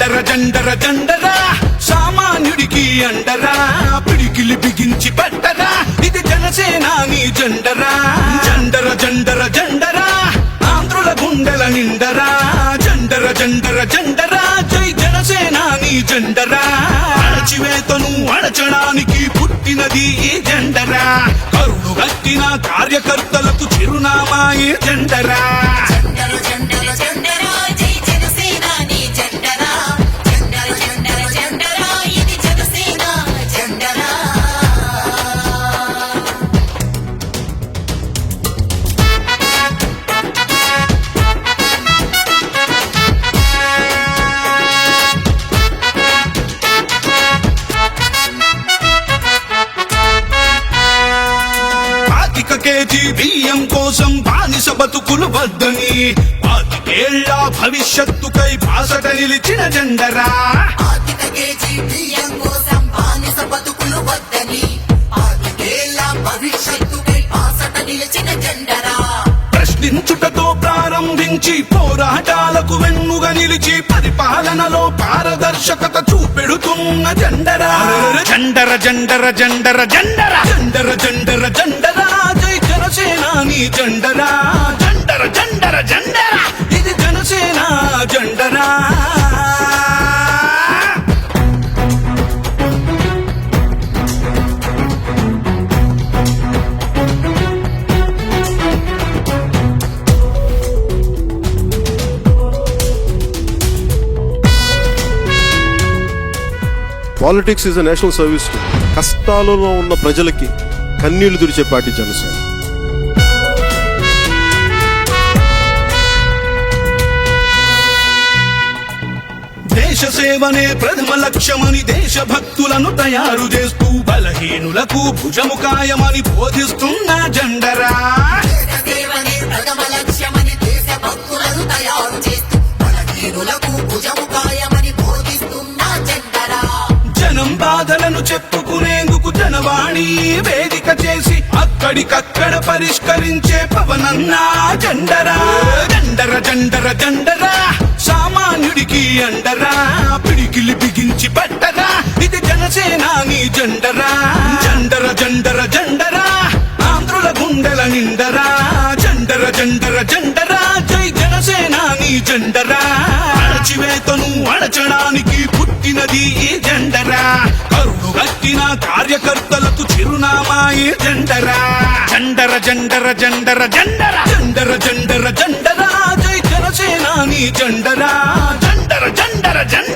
జండర జండర జండరా సామాన్యుడికి అండరా పిడికిలి బిగించి పట్టరా ఇది జనసేనాని జెండరా జండర జండర జండరా ఆంధ్రుల గుండెల నిండరా జండర జండర జండరా జై జనసేనాని జెండరా అణచివేతను అణచడానికి పుట్టినది ఈ జెండరా కరుడు గట్టిన కార్యకర్తలకు చిరునామా ఈ జెండరా కేజీ బియ్యం కోసం బానిస బతుకులు వద్దని 25 భవిష్యత్తుకై బాసట నిలిచిన జెండరా ప్రశ్నించుటతో ప్రారంభించి పోరాటాలకు వెన్నుగా నిలిచి పరిపాలనలో పారదర్శకత చూపెడుతున్న జెండరా జండర జండర జండర జండర జండర జండర జండరా జై జనసేనాని జెండరా జండర జండర జండరా ఇది జనసేన జెండరా politics is a national service. కష్టాలలో ఉన్న ప్రజలకి కన్నీళ్లు తుడిచే పార్టీ జనసేన. దేశ సేవనే ప్రథమ లక్ష్యమని దేశభక్తులను తయారు చేస్తూ బలహీనులకు భుజముకాయమని బోధిస్తున్న జెండరా జనం బాధలను చెప్పుకునేందుకు జనవాణి వేదిక చేసి అక్కడికక్కడ పరిష్కరించే పవనన్నా జెండరా జండర జండర జండరా సామాన్యుడికి అండరా పిడికిలి బిగించి పట్టరా ఇది జనసేనాని జెండరా జండర జండర జండరా ఆంధ్రుల గుండెల నిండరా జండర జండర జండరా జై జనసేనాని జెండరా అణచివేతను అణచడానికి పుట్టినది ఈ జెండరా కరుడు గట్టిన కార్యకర్తలకు చిరునామా ఈ జెండరా జండర జండర జండర జండర జండర జండర జండరా జై జనసేనాని జెండరా జండర జండర జండర